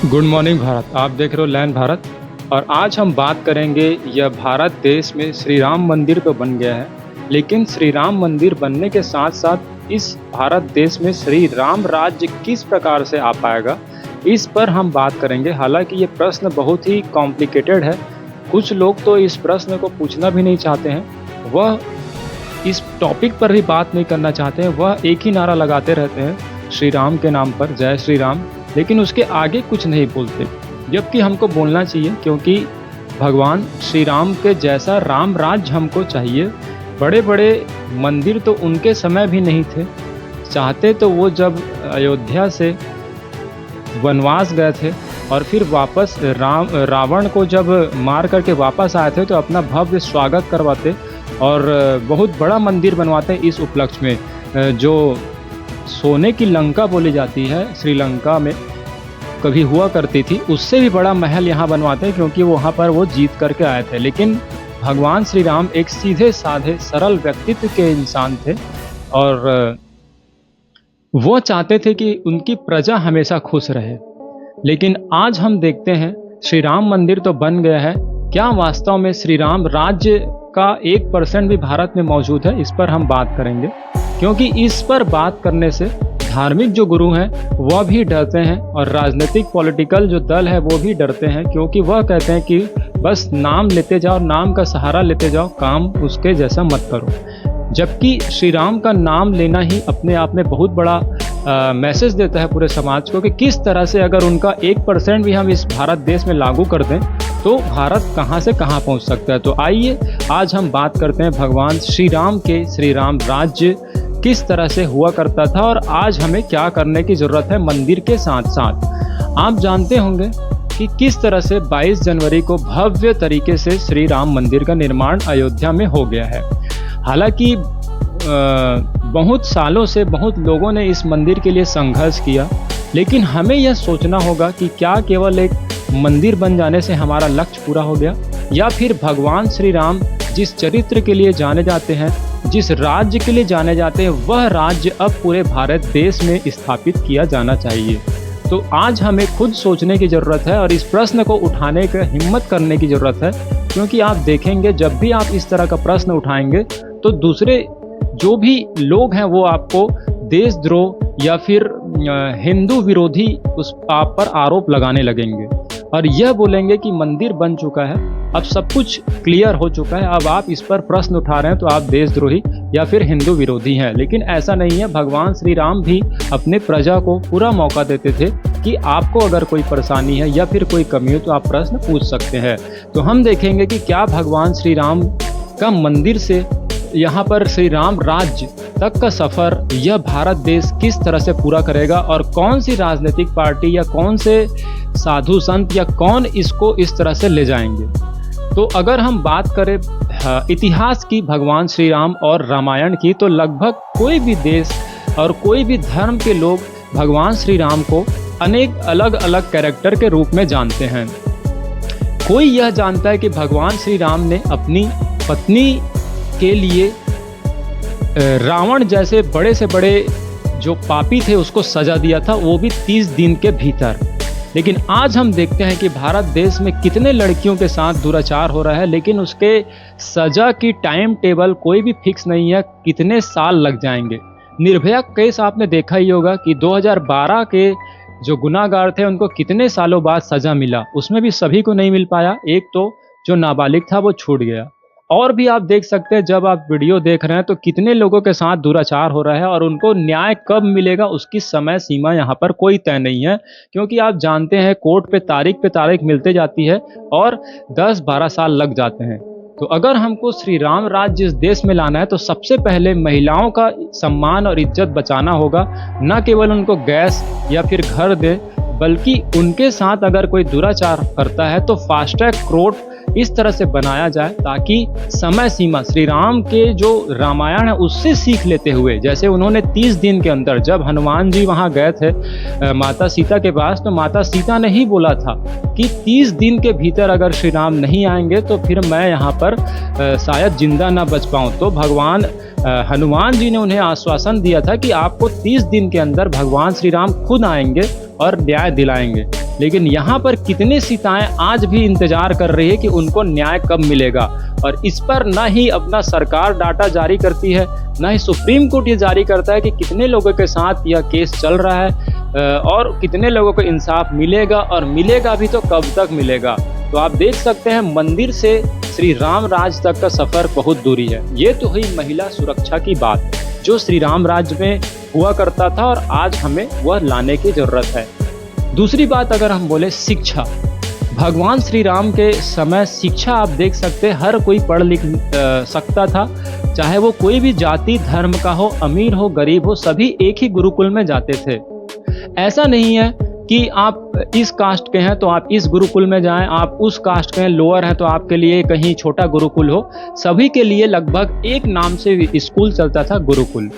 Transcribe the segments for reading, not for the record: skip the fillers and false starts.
Good morning Bharat. आप देख रहे हो लैंड भारत। और आज हम बात करेंगे, यह भारत देश में श्री राम मंदिर तो बन गया है, लेकिन श्री राम मंदिर बनने के साथ साथ इस भारत देश में श्री राम राज्य किस प्रकार से आ पाएगा, इस पर हम बात करेंगे। हालांकि ये प्रश्न बहुत ही कॉम्प्लिकेटेड है। कुछ लोग तो इस प्रश्न को पूछना भी नहीं चाहते हैं, वह इस टॉपिक पर भी बात नहीं करना चाहते हैं। वह एक ही नारा लगाते रहते हैं श्री राम के नाम पर, जय श्री राम, लेकिन उसके आगे कुछ नहीं बोलते, जबकि हमको बोलना चाहिए, क्योंकि भगवान श्री राम के जैसा राम राज्य हमको चाहिए। बड़े बड़े मंदिर तो उनके समय भी नहीं थे। चाहते तो वो जब अयोध्या से वनवास गए थे और फिर वापस रावण को जब मार करके वापस आए थे तो अपना भव्य स्वागत करवाते और बहुत बड़ा मंदिर बनवाते इस उपलक्ष्य में। जो सोने की लंका बोली जाती है, श्रीलंका में कभी हुआ करती थी, उससे भी बड़ा महल यहाँ बनवाते हैं, क्योंकि वहाँ पर वो जीत करके आए थे। लेकिन भगवान श्री राम एक सीधे साधे सरल व्यक्तित्व के इंसान थे और वो चाहते थे कि उनकी प्रजा हमेशा खुश रहे। लेकिन आज हम देखते हैं श्री राम मंदिर तो बन गया है, क्या वास्तव में श्री राम राज्य का 1% भी भारत में मौजूद है? इस पर हम बात करेंगे, क्योंकि इस पर बात करने से धार्मिक जो गुरु हैं वह भी डरते हैं और राजनीतिक पॉलिटिकल जो दल है वो भी डरते हैं, क्योंकि वह कहते हैं कि बस नाम लेते जाओ, नाम का सहारा लेते जाओ, काम उसके जैसा मत करो। जबकि श्री राम का नाम लेना ही अपने आप में बहुत बड़ा मैसेज देता है पूरे समाज को कि किस तरह से अगर उनका 1% भी हम इस भारत देश में लागू कर दें तो भारत कहां से कहां पहुंच सकता है। तो आइए आज हम बात करते हैं भगवान श्री राम के श्री राम राज्य किस तरह से हुआ करता था और आज हमें क्या करने की ज़रूरत है मंदिर के साथ साथ। आप जानते होंगे कि किस तरह से 22 जनवरी को भव्य तरीके से श्री राम मंदिर का निर्माण अयोध्या में हो गया है। हालांकि बहुत सालों से बहुत लोगों ने इस मंदिर के लिए संघर्ष किया, लेकिन हमें यह सोचना होगा कि क्या केवल एक मंदिर बन जाने से हमारा लक्ष्य पूरा हो गया, या फिर भगवान श्री राम जिस चरित्र के लिए जाने जाते हैं, जिस राज्य के लिए जाने जाते हैं, वह राज्य अब पूरे भारत देश में स्थापित किया जाना चाहिए। तो आज हमें खुद सोचने की ज़रूरत है और इस प्रश्न को उठाने की हिम्मत करने की ज़रूरत है, क्योंकि आप देखेंगे जब भी आप इस तरह का प्रश्न उठाएंगे तो दूसरे जो भी लोग हैं वो आपको देशद्रोह या फिर हिंदू विरोधी उस आप पर आरोप लगाने लगेंगे और यह बोलेंगे कि मंदिर बन चुका है, अब सब कुछ क्लियर हो चुका है, अब आप इस पर प्रश्न उठा रहे हैं तो आप देशद्रोही या फिर हिंदू विरोधी हैं। लेकिन ऐसा नहीं है। भगवान श्री राम भी अपने प्रजा को पूरा मौका देते थे कि आपको अगर कोई परेशानी है या फिर कोई कमी हो तो आप प्रश्न पूछ सकते हैं। तो हम देखेंगे कि क्या भगवान श्री राम का मंदिर से यहाँ पर श्री राम राज्य तक का सफ़र यह भारत देश किस तरह से पूरा करेगा और कौन सी राजनीतिक पार्टी या कौन से साधु संत या कौन इसको इस तरह से ले जाएंगे। तो अगर हम बात करें इतिहास की, भगवान श्री राम और रामायण की, तो लगभग कोई भी देश और कोई भी धर्म के लोग भगवान श्री राम को अनेक अलग अलग कैरेक्टर के रूप में जानते हैं। कोई यह जानता है कि भगवान श्री राम ने अपनी पत्नी के लिए रावण जैसे बड़े से बड़े जो पापी थे उसको सजा दिया था, वो भी 30 दिन के भीतर। लेकिन आज हम देखते हैं कि भारत देश में कितने लड़कियों के साथ दुराचार हो रहा है, लेकिन उसके सजा की टाइम टेबल कोई भी फिक्स नहीं है, कितने साल लग जाएंगे। निर्भया केस आपने देखा ही होगा कि 2012 के जो गुनाहगार थे उनको कितने सालों बाद सजा मिला, उसमें भी सभी को नहीं मिल पाया। एक तो जो नाबालिग था वो छूट गया। और भी आप देख सकते हैं, जब आप वीडियो देख रहे हैं तो कितने लोगों के साथ दुराचार हो रहा है और उनको न्याय कब मिलेगा उसकी समय सीमा यहाँ पर कोई तय नहीं है, क्योंकि आप जानते हैं कोर्ट पे तारीख मिलते जाती है और 10-12 साल लग जाते हैं। तो अगर हमको श्री राम राज्य इस देश में लाना है तो सबसे पहले महिलाओं का सम्मान और इज्जत बचाना होगा, न केवल उनको गैस या फिर घर दे, बल्कि उनके साथ अगर कोई दुराचार करता है तो फास्ट ट्रैक कोर्ट इस तरह से बनाया जाए ताकि समय सीमा श्री राम के जो रामायण है उससे सीख लेते हुए, जैसे उन्होंने 30 दिन के अंदर, जब हनुमान जी वहाँ गए थे माता सीता के पास, तो माता सीता ने ही बोला था कि 30 दिन के भीतर अगर श्री राम नहीं आएंगे तो फिर मैं यहाँ पर शायद जिंदा ना बच पाऊँ। तो भगवान हनुमान जी ने उन्हें आश्वासन दिया था कि आपको 30 दिन के अंदर भगवान श्री राम खुद आएंगे और न्याय दिलाएंगे। लेकिन यहाँ पर कितनी सीताएं आज भी इंतजार कर रही है कि उनको न्याय कब मिलेगा। और इस पर ना ही अपना सरकार डाटा जारी करती है, ना ही सुप्रीम कोर्ट ये जारी करता है कि कितने लोगों के साथ यह केस चल रहा है और कितने लोगों को इंसाफ मिलेगा, और मिलेगा भी तो कब तक मिलेगा। तो आप देख सकते हैं मंदिर से श्री राम राज तक का सफ़र बहुत दूरी है। ये तो हुई महिला सुरक्षा की बात, जो श्री राम राज्य में हुआ करता था और आज हमें वह लाने की ज़रूरत है। दूसरी बात अगर हम बोले शिक्षा, भगवान श्री राम के समय शिक्षा आप देख सकते हैं हर कोई पढ़ लिख सकता था, चाहे वो कोई भी जाति धर्म का हो, अमीर हो गरीब हो, सभी एक ही गुरुकुल में जाते थे। ऐसा नहीं है कि आप इस कास्ट के हैं तो आप इस गुरुकुल में जाएं, आप उस कास्ट के हैं लोअर हैं तो आपके लिए कहीं छोटा गुरुकुल हो। सभी के लिए लगभग एक नाम से स्कूल चलता था, गुरुकुल।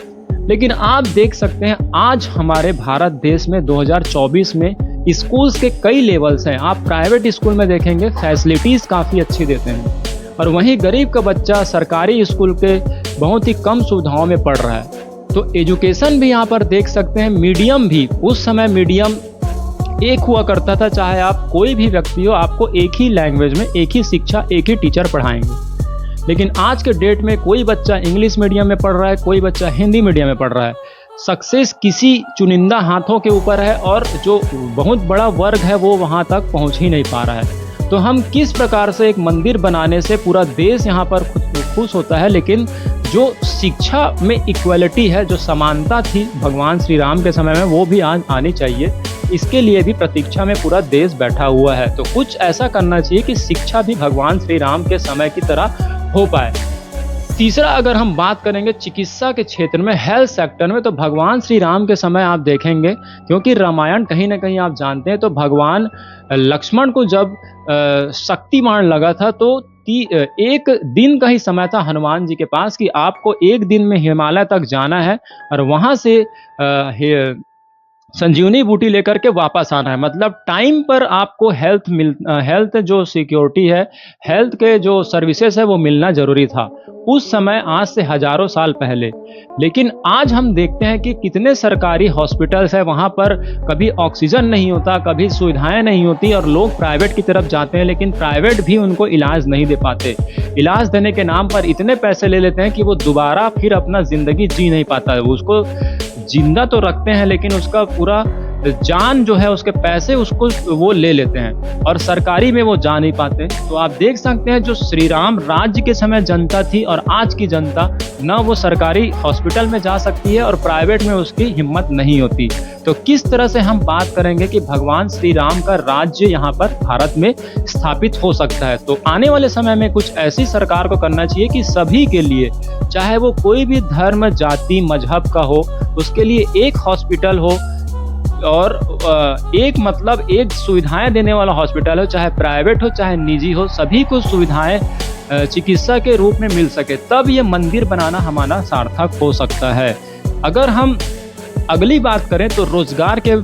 लेकिन आप देख सकते हैं आज हमारे भारत देश में 2024 में स्कूल्स के कई लेवल्स हैं। आप प्राइवेट स्कूल में देखेंगे फैसिलिटीज़ काफ़ी अच्छी देते हैं, और वहीं गरीब का बच्चा सरकारी स्कूल के बहुत ही कम सुविधाओं में पढ़ रहा है। तो एजुकेशन भी यहाँ पर देख सकते हैं, मीडियम भी, उस समय मीडियम एक हुआ करता था, चाहे आप कोई भी व्यक्ति हो, आपको एक ही लैंग्वेज में एक ही शिक्षा एक ही टीचर पढ़ाएंगे। लेकिन आज के डेट में कोई बच्चा इंग्लिश मीडियम में पढ़ रहा है, कोई बच्चा हिंदी मीडियम में पढ़ रहा है। सक्सेस किसी चुनिंदा हाथों के ऊपर है, और जो बहुत बड़ा वर्ग है वो वहाँ तक पहुँच ही नहीं पा रहा है। तो हम किस प्रकार से एक मंदिर बनाने से पूरा देश यहाँ पर खुश होता है, लेकिन जो शिक्षा में इक्वलिटी है, जो समानता थी भगवान श्री राम के समय में, वो भी आज आनी चाहिए। इसके लिए भी प्रतीक्षा में पूरा देश बैठा हुआ है। तो कुछ ऐसा करना चाहिए कि शिक्षा भी भगवान श्री राम के समय की तरह हो पाए। तीसरा अगर हम बात करेंगे चिकित्सा के क्षेत्र में, हेल्थ सेक्टर में, तो भगवान श्री राम के समय आप देखेंगे, क्योंकि रामायण कहीं ना कहीं आप जानते हैं, तो भगवान लक्ष्मण को जब शक्तिमान लगा था तो एक दिन का ही समय था हनुमान जी के पास कि आपको एक दिन में हिमालय तक जाना है और वहाँ से संजीवनी बूटी लेकर के वापस आना है। मतलब टाइम पर आपको हेल्थ जो सिक्योरिटी है, हेल्थ के जो सर्विसेज है वो मिलना जरूरी था उस समय, आज से हजारों साल पहले। लेकिन आज हम देखते हैं कि कितने सरकारी हॉस्पिटल्स है, वहाँ पर कभी ऑक्सीजन नहीं होता, कभी सुविधाएं नहीं होती, और लोग प्राइवेट की तरफ जाते हैं, लेकिन प्राइवेट भी उनको इलाज नहीं दे पाते। इलाज देने के नाम पर इतने पैसे ले लेते हैं कि वो दोबारा फिर अपना जिंदगी जी नहीं पाता है। उसको जिंदा तो रखते हैं, लेकिन उसका पूरा जान जो है, उसके पैसे उसको वो ले लेते हैं, और सरकारी में वो जा नहीं पाते। तो आप देख सकते हैं जो श्री राम राज्य के समय जनता थी और आज की जनता, ना वो सरकारी हॉस्पिटल में जा सकती है और प्राइवेट में उसकी हिम्मत नहीं होती। तो किस तरह से हम बात करेंगे कि भगवान श्री राम का राज्य यहाँ पर भारत में स्थापित हो सकता है। तो आने वाले समय में कुछ ऐसी सरकार को करना चाहिए कि सभी के लिए, चाहे वो कोई भी धर्म जाति मजहब का हो, उसके लिए एक हॉस्पिटल हो, और एक एक सुविधाएं देने वाला हॉस्पिटल हो, चाहे प्राइवेट हो चाहे निजी हो, सभी को सुविधाएं चिकित्सा के रूप में मिल सके, तब ये मंदिर बनाना हमारा सार्थक हो सकता है। अगर हम अगली बात करें तो रोजगार के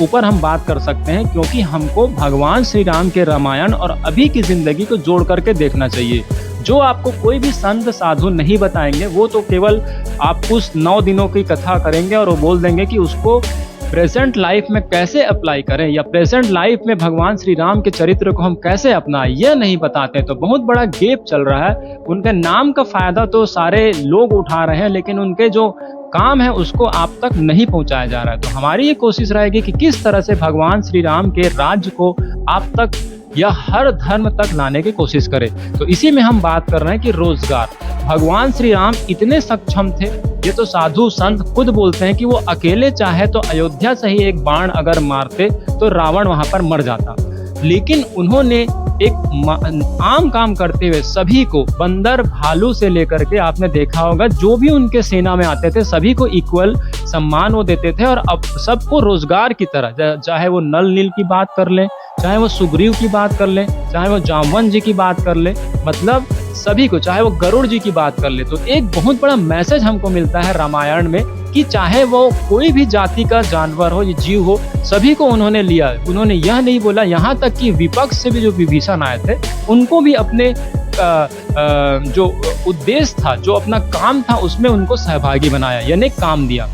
ऊपर हम बात कर सकते हैं, क्योंकि हमको भगवान श्री राम के रामायण और अभी की जिंदगी को जोड़ करके देखना चाहिए। जो आपको कोई भी संत साधु नहीं बताएंगे, वो तो केवल आप उस 9 दिनों की कथा करेंगे और वो बोल देंगे कि उसको प्रेजेंट लाइफ में कैसे अप्लाई करें, या प्रेजेंट लाइफ में भगवान श्री राम के चरित्र को हम कैसे अपनाएं, यह नहीं बताते। तो बहुत बड़ा गैप चल रहा है। उनके नाम का फायदा तो सारे लोग उठा रहे हैं, लेकिन उनके जो काम है उसको आप तक नहीं पहुंचाया जा रहा है। तो हमारी ये कोशिश रहेगी कि किस तरह से भगवान श्री राम के राज्य को आप तक या हर धर्म तक लाने की कोशिश करें। तो इसी में हम बात कर रहे हैं कि रोजगार, भगवान श्री राम इतने सक्षम थे, ये तो साधु संत खुद बोलते हैं कि वो अकेले चाहे तो अयोध्या से ही एक बाण अगर मारते तो रावण वहां पर मर जाता। लेकिन उन्होंने एक आम काम करते हुए सभी को, बंदर भालू से लेकर के, आपने देखा होगा जो भी उनके सेना में आते थे सभी को इक्वल सम्मान वो देते थे, और अब सबको रोजगार की तरह, चाहे वो नल नील की बात कर लें, चाहे वो सुग्रीव की बात कर लें, चाहे वो जामवंत जी की बात कर लें, मतलब सभी को, चाहे वो गरुड़ जी की बात कर ले। तो एक बहुत बड़ा मैसेज हमको मिलता है रामायण में कि चाहे वो कोई भी जाति का जानवर हो, ये जीव हो, सभी को उन्होंने लिया। उन्होंने यह नहीं बोला, यहाँ तक कि विपक्ष से भी जो विभीषण आए थे उनको भी अपने जो उद्देश्य था, जो अपना काम था, उसमें उनको सहभागी बनाया, यानी काम दिया।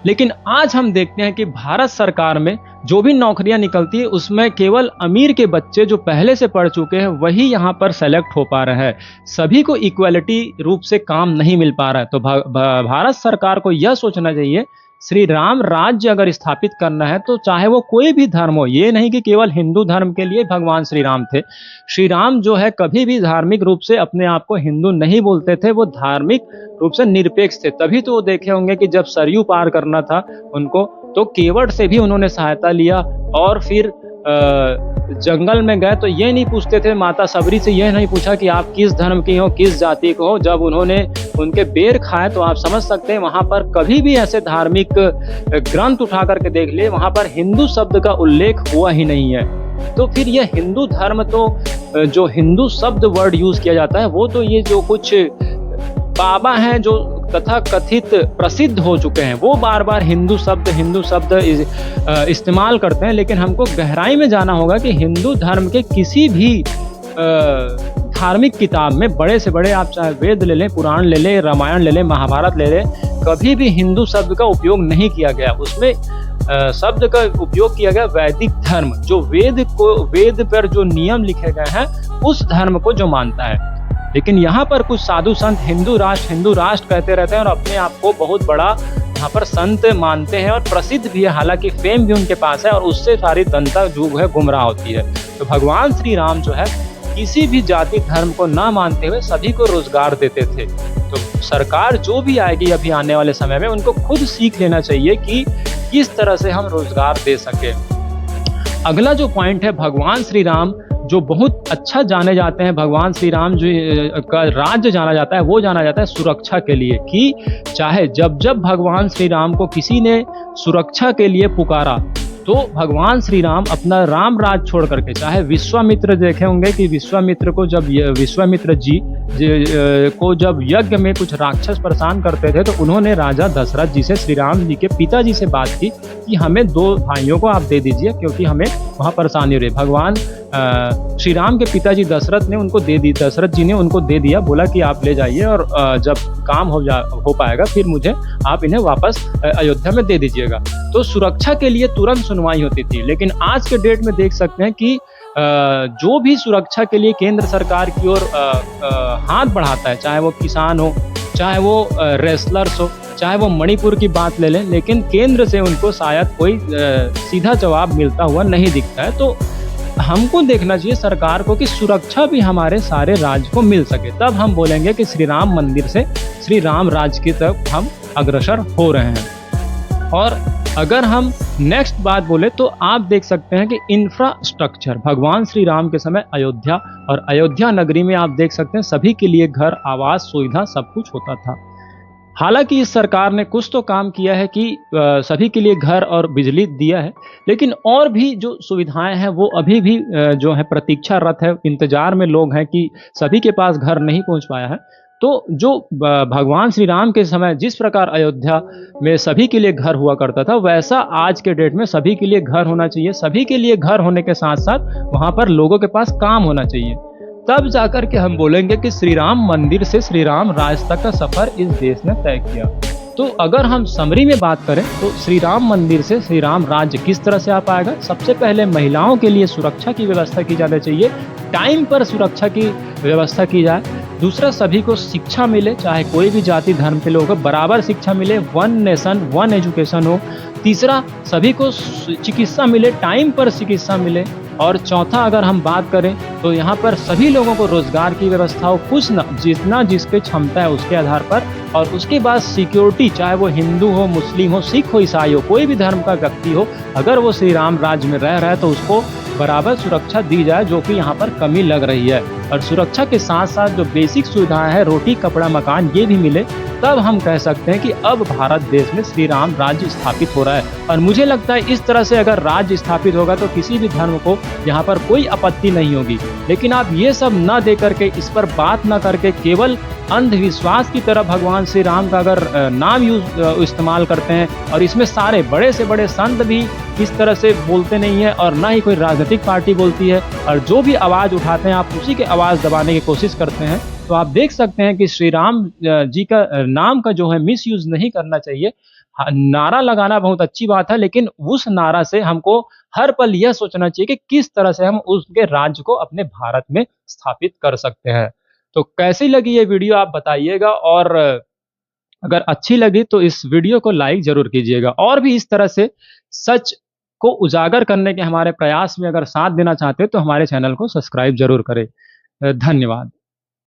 लेकिन आज हम देखते हैं कि भारत सरकार में जो भी नौकरियां निकलती है उसमें केवल अमीर के बच्चे जो पहले से पढ़ चुके हैं वही यहाँ पर सेलेक्ट हो पा रहे हैं। सभी को इक्वलिटी रूप से काम नहीं मिल पा रहा है। तो भारत सरकार को यह सोचना चाहिए, श्री राम राज्य अगर स्थापित करना है तो चाहे वो कोई भी धर्म हो, ये नहीं कि केवल हिंदू धर्म के लिए भगवान श्री राम थे। श्री राम जो है कभी भी धार्मिक रूप से अपने आप को हिंदू नहीं बोलते थे, वो धार्मिक रूप से निरपेक्ष थे। तभी तो वो देखे होंगे कि जब सरयू पार करना था उनको, तो केवट से भी उन्होंने सहायता लिया। और फिर जंगल में गए तो ये नहीं पूछते थे, माता सबरी से यह नहीं पूछा कि आप किस धर्म की हो, किस जाति को हो। जब उन्होंने उनके बेर खाए तो आप समझ सकते हैं वहाँ पर कभी भी ऐसे धार्मिक ग्रंथ उठा करके देख लिए, वहाँ पर हिंदू शब्द का उल्लेख हुआ ही नहीं है। तो फिर यह हिंदू धर्म, तो जो हिंदू शब्द वर्ड यूज किया जाता है वो तो ये जो कुछ बाबा हैं जो तथा कथित प्रसिद्ध हो चुके हैं वो बार बार हिंदू शब्द इस्तेमाल करते हैं। लेकिन हमको गहराई में जाना होगा कि हिंदू धर्म के किसी भी धार्मिक किताब में, बड़े से बड़े आप चाहे वेद ले लें, पुराण ले लें, रामायण ले लें, महाभारत ले लें, कभी भी हिंदू शब्द का उपयोग नहीं किया गया। उसमें शब्द का उपयोग किया गया वैदिक धर्म, जो वेद पर जो नियम लिखे गए हैं उस धर्म को जो मानता है। लेकिन यहाँ पर कुछ साधु संत हिंदू राष्ट्र कहते रहते हैं और अपने आप को बहुत बड़ा यहाँ पर संत मानते हैं और प्रसिद्ध भी है, हालांकि फेम भी उनके पास है और उससे सारी जनता जो है गुमराह होती है। तो भगवान श्री राम जो है किसी भी जाति धर्म को ना मानते हुए सभी को रोजगार देते थे। तो सरकार जो भी आएगी अभी आने वाले समय में, उनको खुद सीख लेना चाहिए कि किस तरह से हम रोजगार दे सके। अगला जो पॉइंट है, भगवान श्री राम जो बहुत अच्छा जाने जाते हैं, भगवान श्री राम जो का राज्य जाना जाता है वो जाना जाता है सुरक्षा के लिए। कि चाहे जब भगवान श्री राम को किसी ने सुरक्षा के लिए पुकारा तो भगवान श्री राम अपना राम राज छोड़ करके, चाहे विश्वामित्र देखे होंगे कि विश्वामित्र को जब विश्वामित्र जी को जब यज्ञ में कुछ राक्षस परेशान करते थे तो उन्होंने राजा दशरथ जी से, श्री राम जी के पिताजी से बात की कि हमें 2 भाइयों को आप दे दीजिए क्योंकि हमें वहाँ परेशानी हो रही। भगवान श्री राम के पिताजी दशरथ ने उनको दे दी, दशरथ जी ने उनको दे दिया, बोला कि आप ले जाइए और जब काम हो पाएगा फिर मुझे आप इन्हें वापस अयोध्या में दे दीजिएगा। तो सुरक्षा के लिए तुरंत सुनवाई होती थी। लेकिन आज के डेट में देख सकते हैं कि जो भी सुरक्षा के लिए केंद्र सरकार की ओर हाथ बढ़ाता है, चाहे वो किसान हो, चाहे वो रेसलर्स हो, चाहे वो मणिपुर की बात ले लें, लेकिन केंद्र से उनको शायद कोई सीधा जवाब मिलता हुआ नहीं दिखता है। तो हमको देखना चाहिए सरकार को कि सुरक्षा भी हमारे सारे राज्य को मिल सके, तब हम बोलेंगे कि श्री राम मंदिर से श्री राम राज्य की तरफ हम अग्रसर हो रहे हैं। और अगर हम नेक्स्ट बात बोले तो आप देख सकते हैं कि इंफ्रास्ट्रक्चर, भगवान श्री राम के समय अयोध्या और अयोध्या नगरी में आप देख सकते हैं सभी के लिए घर, आवास, सुविधा सब कुछ होता था। हालांकि इस सरकार ने कुछ तो काम किया है कि सभी के लिए घर और बिजली दिया है, लेकिन और भी जो सुविधाएं हैं वो अभी भी जो है प्रतीक्षारत है, इंतजार में लोग हैं कि सभी के पास घर नहीं पहुंच पाया है। तो जो भगवान श्री राम के समय जिस प्रकार अयोध्या में सभी के लिए घर हुआ करता था, वैसा आज के डेट में सभी के लिए घर होना चाहिए। सभी के लिए घर होने के साथ साथ वहाँ पर लोगों के पास काम होना चाहिए, तब जाकर के हम बोलेंगे कि श्री राम मंदिर से श्री राम राज्य तक का सफर इस देश ने तय किया। तो अगर हम समरी में बात करें तो श्री राम मंदिर से श्री राम राज्य किस तरह से आ पाएगा। सबसे पहले महिलाओं के लिए सुरक्षा की व्यवस्था की जानी चाहिए, टाइम पर सुरक्षा की व्यवस्था की जाए। दूसरा, सभी को शिक्षा मिले, चाहे कोई भी जाति धर्म के लोग हो, बराबर शिक्षा मिले, 1 नेशन 1 एजुकेशन हो। तीसरा, सभी को चिकित्सा मिले, टाइम पर चिकित्सा मिले। और चौथा, अगर हम बात करें तो यहाँ पर सभी लोगों को रोजगार की व्यवस्था हो, कुछ न जितना जिसके क्षमता है उसके आधार पर। और उसके बाद सिक्योरिटी, चाहे वो हिंदू हो, मुस्लिम हो, सिख हो, ईसाई हो, कोई भी धर्म का व्यक्ति हो, अगर वो श्री राम राज्य में रह रहा है तो उसको बराबर सुरक्षा दी जाए, जो कि यहाँ पर कमी लग रही है। और सुरक्षा के साथ साथ जो बेसिक सुविधाएं हैं, रोटी, कपड़ा, मकान, ये भी मिले, तब हम कह सकते हैं कि अब भारत देश में श्री राम राज्य स्थापित हो रहा है। और मुझे लगता है इस तरह से अगर राज्य स्थापित होगा तो किसी भी धर्म को यहाँ पर कोई आपत्ति नहीं होगी। लेकिन आप ये सब न दे करके, इस पर बात न करके, केवल अंधविश्वास की तरह भगवान श्री राम का अगर नाम इस्तेमाल करते हैं, और इसमें सारे बड़े से बड़े संत भी इस तरह से बोलते नहीं है और ना ही कोई राजनीतिक पार्टी बोलती है, और जो भी आवाज़ उठाते हैं आप उसी के आवाज़ दबाने की कोशिश करते हैं, तो आप देख सकते हैं कि श्री राम जी का नाम का जो है मिसयूज नहीं करना चाहिए। नारा लगाना बहुत अच्छी बात है, लेकिन उस नारा से हमको हर पल यह सोचना चाहिए कि किस तरह से हम उसके राज्य को अपने भारत में स्थापित कर सकते हैं। तो कैसी लगी ये वीडियो आप बताइएगा, और अगर अच्छी लगी तो इस वीडियो को लाइक ज़रूर कीजिएगा, और भी इस तरह से सच को उजागर करने के हमारे प्रयास में अगर साथ देना चाहते हैं तो हमारे चैनल को सब्सक्राइब ज़रूर करें। धन्यवाद।